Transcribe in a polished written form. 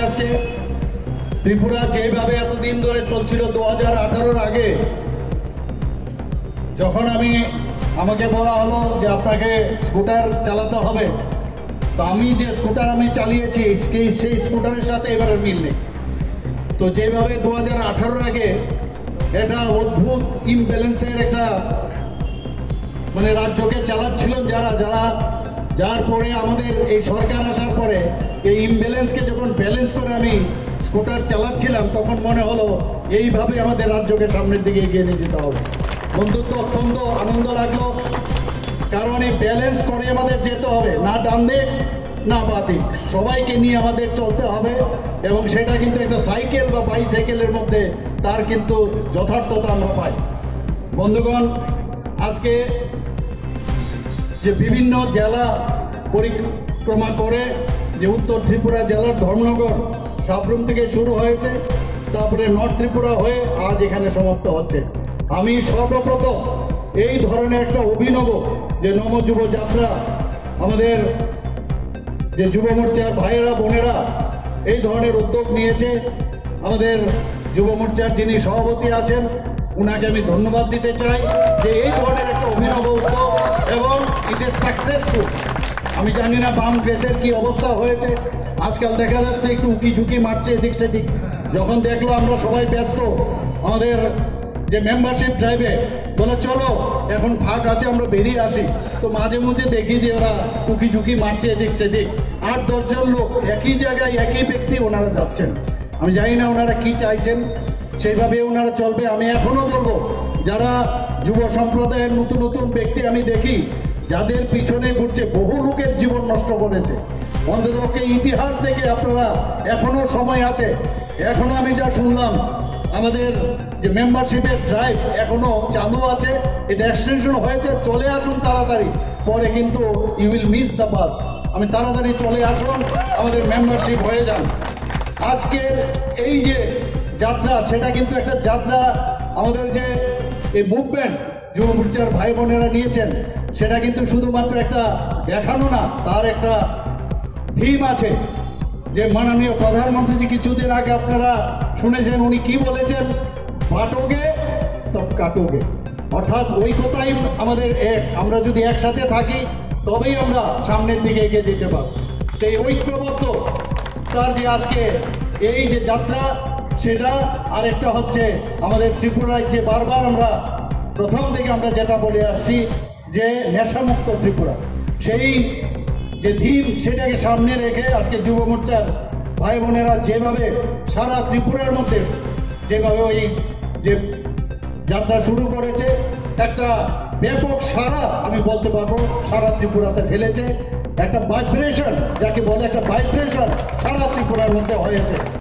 আজকে ত্রিপুরা যেভাবে এতদিন ধরে চলছিল 2018-র আগে, যখন আমাকে বলা হলো যে আপনাকে স্কুটার চালাতে হবে, তো আমি যে স্কুটার চালিয়েছি সেই স্কুটারের সাথে এবারে মিল নেই। তো যেভাবে 2018-র আগে এটা অদ্ভুত ইমব্যালেন্সের একটা রাজ্যকে চালাচ্ছিলেন যার পরে আমাদের এই সরকার আসার পরে এই ইমব্যালেন্সকে যখন ব্যালেন্স করে আমি স্কুটার চালাচ্ছিলাম, তখন মনে হলো এইভাবে আমাদের রাজ্যকে সামনের দিকে এগিয়ে নিয়ে যেতে হবে। বন্ধুত্ব অত্যন্ত আনন্দ লাগলো, কারণ এই ব্যালেন্স করে আমাদের যেতে হবে, না ডান দিক না বাঁ দিক, সবাইকে নিয়ে আমাদের চলতে হবে। এবং সেটা কিন্তু একটা সাইকেল বা বাইসাইকেলের মধ্যে তার কিন্তু যথার্থতা আমরা পাই। বন্ধুগণ, আজকে যে বিভিন্ন জেলা পরিক্রমা করে যে উত্তর ত্রিপুরা জেলার ধর্মনগর সাবরুম থেকে শুরু হয়েছে, তারপরে নর্থ ত্রিপুরা হয়ে আজ এখানে সমাপ্ত হচ্ছে। আমি সর্বপ্রথম এই ধরনের একটা অভিনব যে নম যুব যাত্রা, আমাদের যে যুব মোর্চার ভাইয়েরা বোনেরা এই ধরনের উদ্যোগ নিয়েছে, আমাদের যুব মোর্চার যিনি সভাপতি আছেন উনাকে আমি ধন্যবাদ দিতে চাই যে এই ধরনের একটা অভিনব উদ্যোগ, এবং ইট ইজ সাকসেসফুল। আমি জানি না বাম দেশের কি অবস্থা হয়েছে, আজকাল দেখা যাচ্ছে একটু উকি ঝুঁকি মারছে এদিক সেদিক। যখন দেখলো আমরা সবাই ব্যস্ত আমাদের যে মেম্বারশিপ ড্রাইভে, বলে চলো এখন ফাঁক আছে আমরা বেরিয়ে আসি, তো মাঝে মধ্যে দেখি যে ওরা উকি ঝুঁকি মারছে এদিক সেদিক। 8-10 জন লোক একই জায়গায় একই ব্যক্তি ওনারা যাচ্ছেন। আমি জানি না ওনারা কি চাইছেন, সেইভাবে ওনারা চলবে। আমি এখনও বলবো, যারা যুব সম্প্রদায়ের নতুন নতুন ব্যক্তি আমি দেখি যাদের পিছনে ঘুরছে, বহু লোকের জীবন নষ্ট করেছে, অন্ততপক্ষে ইতিহাস দেখে আপনারা এখনো সময় আছে। এখনো আমি যা শুনলাম আমাদের যে মেম্বারশিপের ড্রাইভ এখনো চালু আছে, এটা এক্সটেনশন হয়েছে, চলে আসুন তাড়াতাড়ি, পরে কিন্তু you will miss the bus. আমি তাড়াতাড়ি চলে আসুন, আমাদের মেম্বারশিপ হয়ে যান। আজকের এই যে যাত্রা, সেটা কিন্তু একটা যাত্রা, আমাদের যে এই মুভমেন্ট যুব মোর্চার ভাই বোনেরা নিয়েছেন, সেটা কিন্তু শুধুমাত্র একটা দেখানো না, তার একটা থিম আছে। যে মাননীয় প্রধানমন্ত্রী কিছুদিন আগে আপনারা শুনেছেন, উনি কি বলেছেন, বাটোগে তব কাটোগে, অর্থাৎ ওই কথাই আমাদের এক। আমরা যদি একসাথে থাকি তবেই আমরা সামনের দিকে এগিয়ে যেতে পারব। সেই ঐক্যবদ্ধ তার যে আজকে এই যে যাত্রা, সেটা আরেকটা হচ্ছে আমাদের ত্রিপুরায় যে বারবার আমরা প্রথম থেকে আমরা যেটা বলে আসছি যে নেশামুক্ত ত্রিপুরা, সেই যে থিম সেটাকে সামনে রেখে আজকে যুব মোর্চার ভাই বোনেরা যেভাবে সারা ত্রিপুরার মধ্যে যেভাবে ওই যে যাত্রা শুরু করেছে, একটা ব্যাপক সারা আমি বলতে পারবো সারা ত্রিপুরাতে ফেলেছে। একটা ভাইব্রেশন, যাকে বলে একটা ভাইব্রেশন সারা ত্রিপুরার মধ্যে হয়েছে।